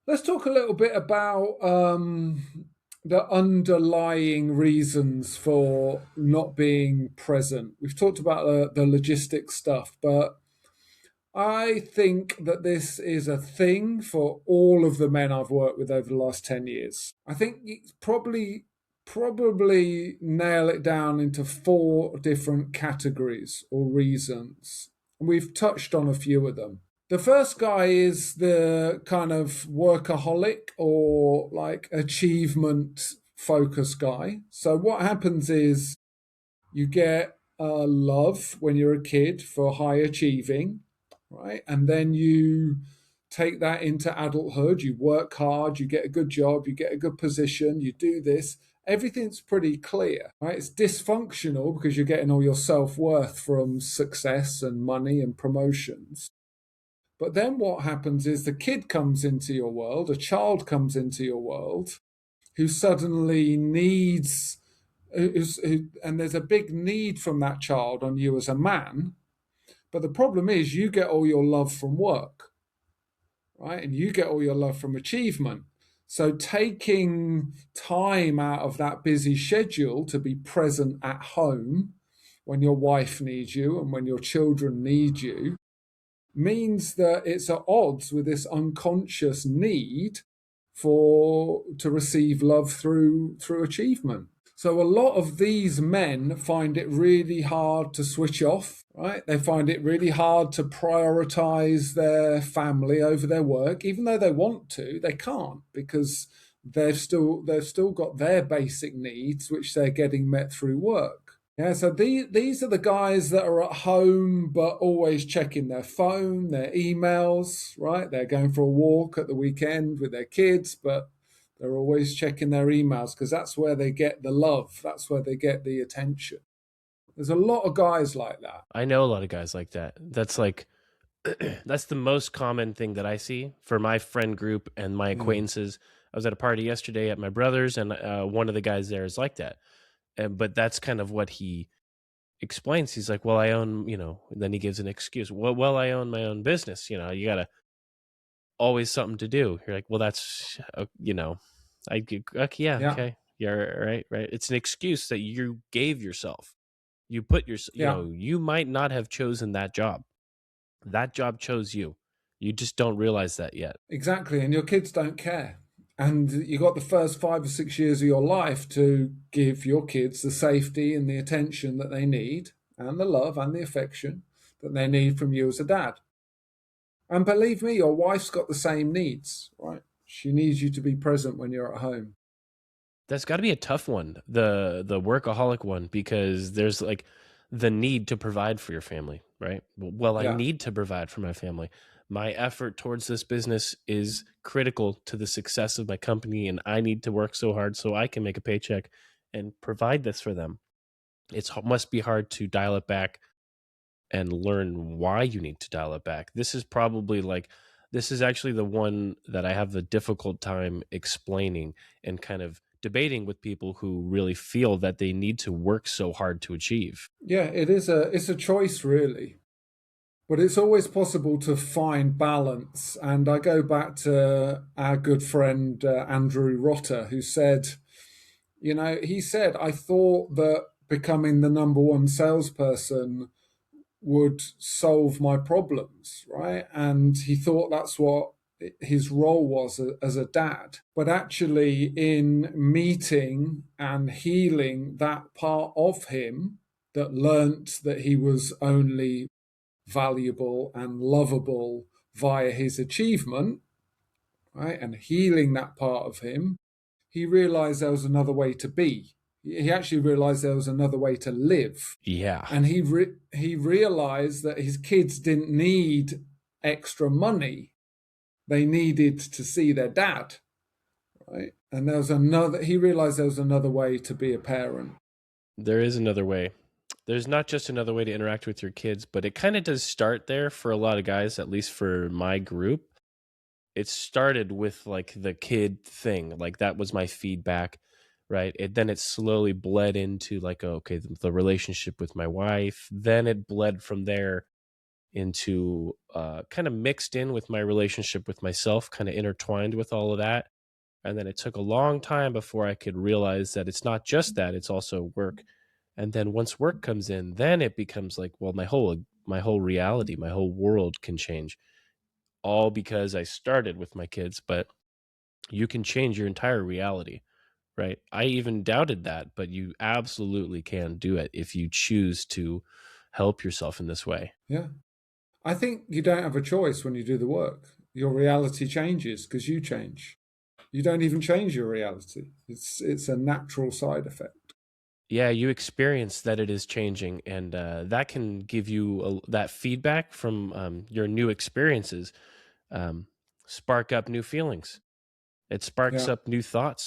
Let's talk a little bit about the underlying reasons for not being present. We've talked about the logistic stuff, but I think that this is a thing for all of the men I've worked with over the last 10 years. I think it's probably nail it down into four different categories or reasons. We've touched on a few of them. The first guy is the kind of workaholic or like achievement focus guy. So what happens is you get love when you're a kid for high achieving, right? And then you take that into adulthood. You work hard, you get a good job, you get a good position, you do this. Everything's pretty clear, right? It's dysfunctional because you're getting all your self worth from success and money and promotions. But then what happens is the kid comes into your world, a child comes into your world who suddenly needs, and there's a big need from that child on you as a man. But the problem is you get all your love from work, right? And you get all your love from achievement. So taking time out of that busy schedule to be present at home when your wife needs you and when your children need you means that it's at odds with this unconscious need for to receive love through achievement. So a lot of these men find it really hard to switch off, right? They find it really hard to prioritize their family over their work, even though they want to, they can't because they've still got their basic needs which they're getting met through work. Yeah, so these are the guys that are at home but always checking their phone, their emails, right? They're going for a walk at the weekend with their kids, but they're always checking their emails because that's where they get the love. That's where they get the attention. There's a lot of guys like that. I know a lot of guys like that. That's like that's the most common thing that I see for my friend group and my Yeah. acquaintances. I was at a party yesterday at my brother's, and one of the guys there is like that. But that's kind of what he explains. He's like, "Well, I own, Then he gives an excuse. Well, I own my own business. You gotta always something to do. You're like, well, that's, okay, yeah, Yeah. okay, yeah, right, right. It's an excuse that you gave yourself. You put your, Yeah. you might not have chosen that job. That job chose you. You just don't realize that yet. Exactly. And your kids don't care. And you got the first 5 or 6 years of your life to give your kids the safety and the attention that they need, and the love and the affection that they need from you as a dad. And believe me, your wife's got the same needs, right? She needs you to be present when you're at home. That's got to be a tough one, the workaholic one, because there's like the need to provide for your family, right? Well, I Yeah, need to provide for my family. My effort towards this business is critical to the success of my company, and I need to work so hard so I can make a paycheck and provide this for them. It must be hard to dial it back and learn why you need to dial it back. This is actually the one that I have a difficult time explaining and kind of debating with people who really feel that they need to work so hard to achieve. yeah, it's a choice really, but it's always possible to find balance. And I go back to our good friend Andrew Rotter, who said, he said, I thought that becoming the number one salesperson would solve my problems, right? And he thought that's what his role was as a dad. But actually, in meeting and healing that part of him that learnt that he was only valuable and lovable via his achievement, right? And healing that part of him, he realized there was another way to be. He actually realized there was another way to live, Yeah. and he realized that his kids didn't need extra money; they needed to see their dad, right? And there was another. He realized there was another way to be a parent. There is another way. There's not just another way to interact with your kids, but it kind of does start there for a lot of guys, at least for my group. It started with like the kid thing. Like that was my feedback, right? Then it slowly bled into like, okay, the relationship with my wife. Then it bled from there into kind of mixed in with my relationship with myself, kind of intertwined with all of that. And then it took a long time before I could realize that it's not just that, it's also work. And then once work comes in, then it becomes like, well, my whole reality, my whole world can change, all because I started with my kids. But you can change your entire reality, right? I even doubted that, but you absolutely can do it if you choose to help yourself in this way. Yeah. I think you don't have a choice when you do the work. Your reality changes because you change. You don't even change your reality. It's a natural side effect. Yeah, you experience that it is changing, and that can give you that feedback from your new experiences, um, spark up new feelings. It sparks Yeah. up new thoughts.